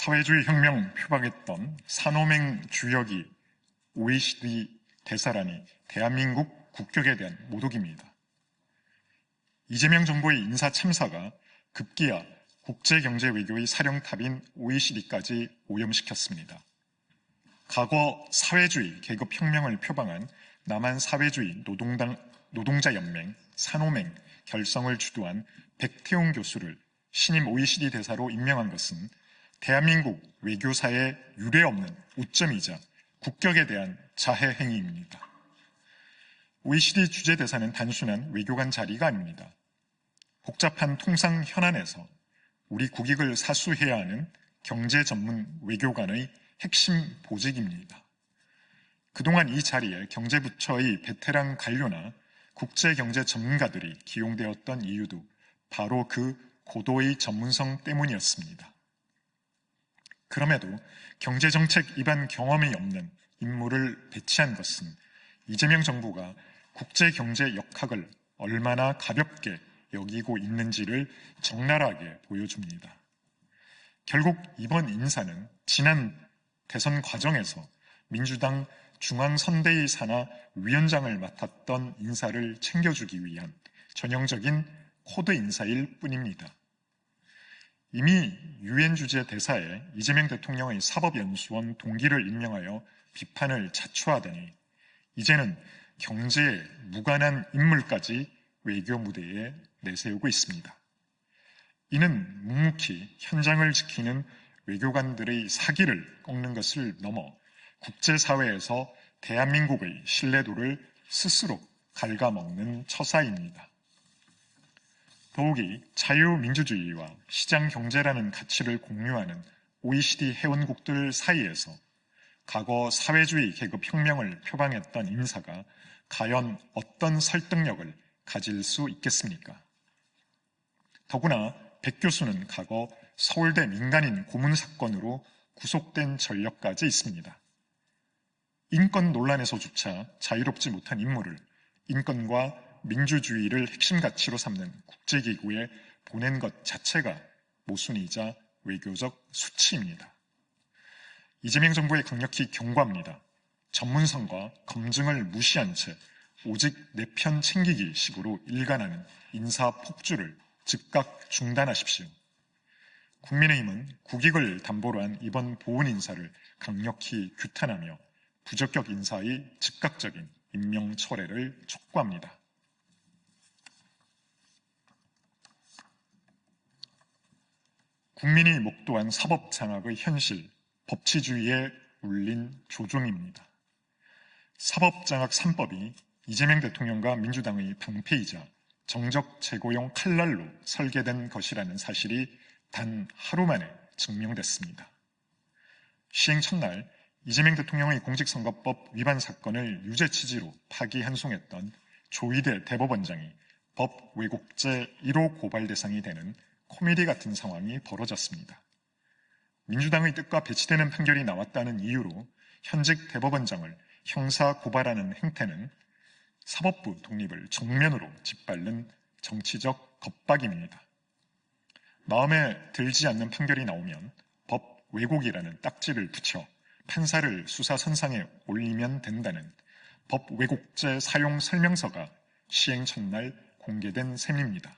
사회주의 혁명 표방했던 산호맹 주역이 OECD 대사라니 대한민국 국격에 대한 모독입니다. 이재명 정부의 인사 참사가 급기야 국제경제외교의 사령탑인 OECD까지 오염시켰습니다. 과거 사회주의 계급혁명을 표방한 남한사회주의 노동자연맹 산호맹 결성을 주도한 백태웅 교수를 신임 OECD 대사로 임명한 것은 대한민국 외교사의 유례없는 오점이자 국격에 대한 자해 행위입니다. OECD 주재대사는 단순한 외교관 자리가 아닙니다. 복잡한 통상 현안에서 우리 국익을 사수해야 하는 경제 전문 외교관의 핵심 보직입니다. 그동안 이 자리에 경제부처의 베테랑 관료나 국제경제 전문가들이 기용되었던 이유도 바로 그 고도의 전문성 때문이었습니다. 그럼에도 경제정책 입안 경험이 없는 인물을 배치한 것은 이재명 정부가 국제경제 역학을 얼마나 가볍게 여기고 있는지를 적나라하게 보여줍니다. 결국 이번 인사는 지난 대선 과정에서 민주당 중앙선대위 산하 위원장을 맡았던 인사를 챙겨주기 위한 전형적인 코드 인사일 뿐입니다. 이미 유엔 주재 대사에 이재명 대통령의 사법연수원 동기를 임명하여 비판을 자초하더니 이제는 경제에 무관한 인물까지 외교 무대에 내세우고 있습니다. 이는 묵묵히 현장을 지키는 외교관들의 사기를 꺾는 것을 넘어 국제사회에서 대한민국의 신뢰도를 스스로 갉아먹는 처사입니다. 더욱이 자유민주주의와 시장경제라는 가치를 공유하는 OECD 회원국들 사이에서 과거 사회주의 계급혁명을 표방했던 인사가 과연 어떤 설득력을 가질 수 있겠습니까? 더구나 백 교수는 과거 서울대 민간인 고문 사건으로 구속된 전력까지 있습니다. 인권 논란에서조차 자유롭지 못한 인물을 인권과 민주주의를 핵심 가치로 삼는 국제기구에 보낸 것 자체가 모순이자 외교적 수치입니다. 이재명 정부의 강력히 경고합니다. 전문성과 검증을 무시한 채 오직 내 편 챙기기 식으로 일관하는 인사 폭주를 즉각 중단하십시오. 국민의힘은 국익을 담보로 한 이번 보훈 인사를 강력히 규탄하며 부적격 인사의 즉각적인 임명 철회를 촉구합니다. 국민이 목도한 사법 장악의 현실, 법치주의에 울린 조종입니다. 사법 장악 3법이 이재명 대통령과 민주당의 방패이자 정적 제고용 칼날로 설계된 것이라는 사실이 단 하루 만에 증명됐습니다. 시행 첫날 이재명 대통령의 공직선거법 위반 사건을 유죄 취지로 파기환송했던 조희대 대법원장이 법 왜곡죄 1호 고발 대상이 되는 코미디 같은 상황이 벌어졌습니다. 민주당의 뜻과 배치되는 판결이 나왔다는 이유로 현직 대법원장을 형사 고발하는 행태는 사법부 독립을 정면으로 짓밟는 정치적 겁박입니다. 마음에 들지 않는 판결이 나오면 법 왜곡이라는 딱지를 붙여 판사를 수사선상에 올리면 된다는 법 왜곡죄 사용 설명서가 시행 첫날 공개된 셈입니다.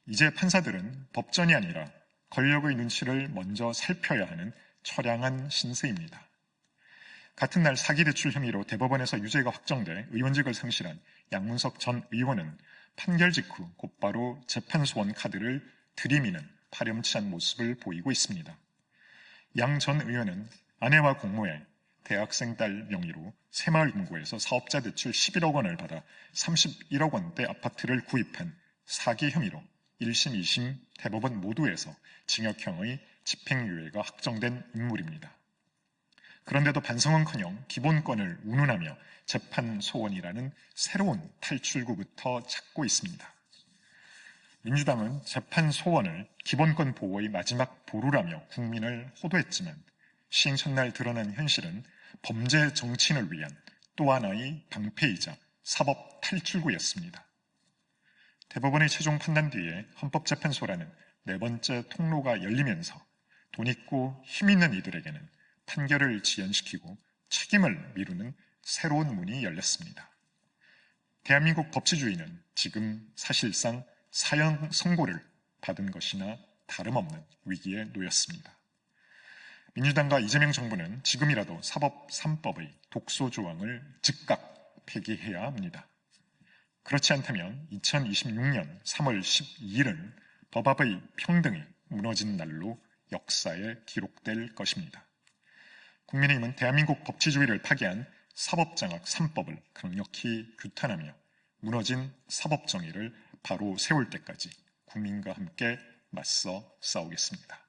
이제 판사들은 법전이 아니라 권력의 눈치를 먼저 살펴야 하는 처량한 신세입니다. 같은 날 사기대출 혐의로 대법원에서 유죄가 확정돼 의원직을 상실한 양문석 전 의원은 판결 직후 곧바로 재판소원 카드를 들이미는 파렴치한 모습을 보이고 있습니다. 양 전 의원은 아내와 공모해 대학생 딸 명의로 새마을금고에서 사업자 대출 11억 원을 받아 31억 원대 아파트를 구입한 사기 혐의로 1심, 2심 대법원 모두에서 징역형의 집행유예가 확정된 인물입니다. 그런데도 반성은커녕 기본권을 운운하며 재판 소원이라는 새로운 탈출구부터 찾고 있습니다. 민주당은 재판 소원을 기본권 보호의 마지막 보루라며 국민을 호도했지만 시행 첫날 드러난 현실은 범죄 정치인을 위한 또 하나의 방패이자 사법 탈출구였습니다. 대법원의 최종 판단 뒤에 헌법재판소라는 네 번째 통로가 열리면서 돈 있고 힘 있는 이들에게는 판결을 지연시키고 책임을 미루는 새로운 문이 열렸습니다. 대한민국 법치주의는 지금 사실상 사형 선고를 받은 것이나 다름없는 위기에 놓였습니다. 민주당과 이재명 정부는 지금이라도 사법 3법의 독소 조항을 즉각 폐기해야 합니다. 그렇지 않다면 2026년 3월 12일은 법앞의 평등이 무너진 날로 역사에 기록될 것입니다. 국민의힘은 대한민국 법치주의를 파괴한 사법장악 3법을 강력히 규탄하며 무너진 사법정의를 바로 세울 때까지 국민과 함께 맞서 싸우겠습니다.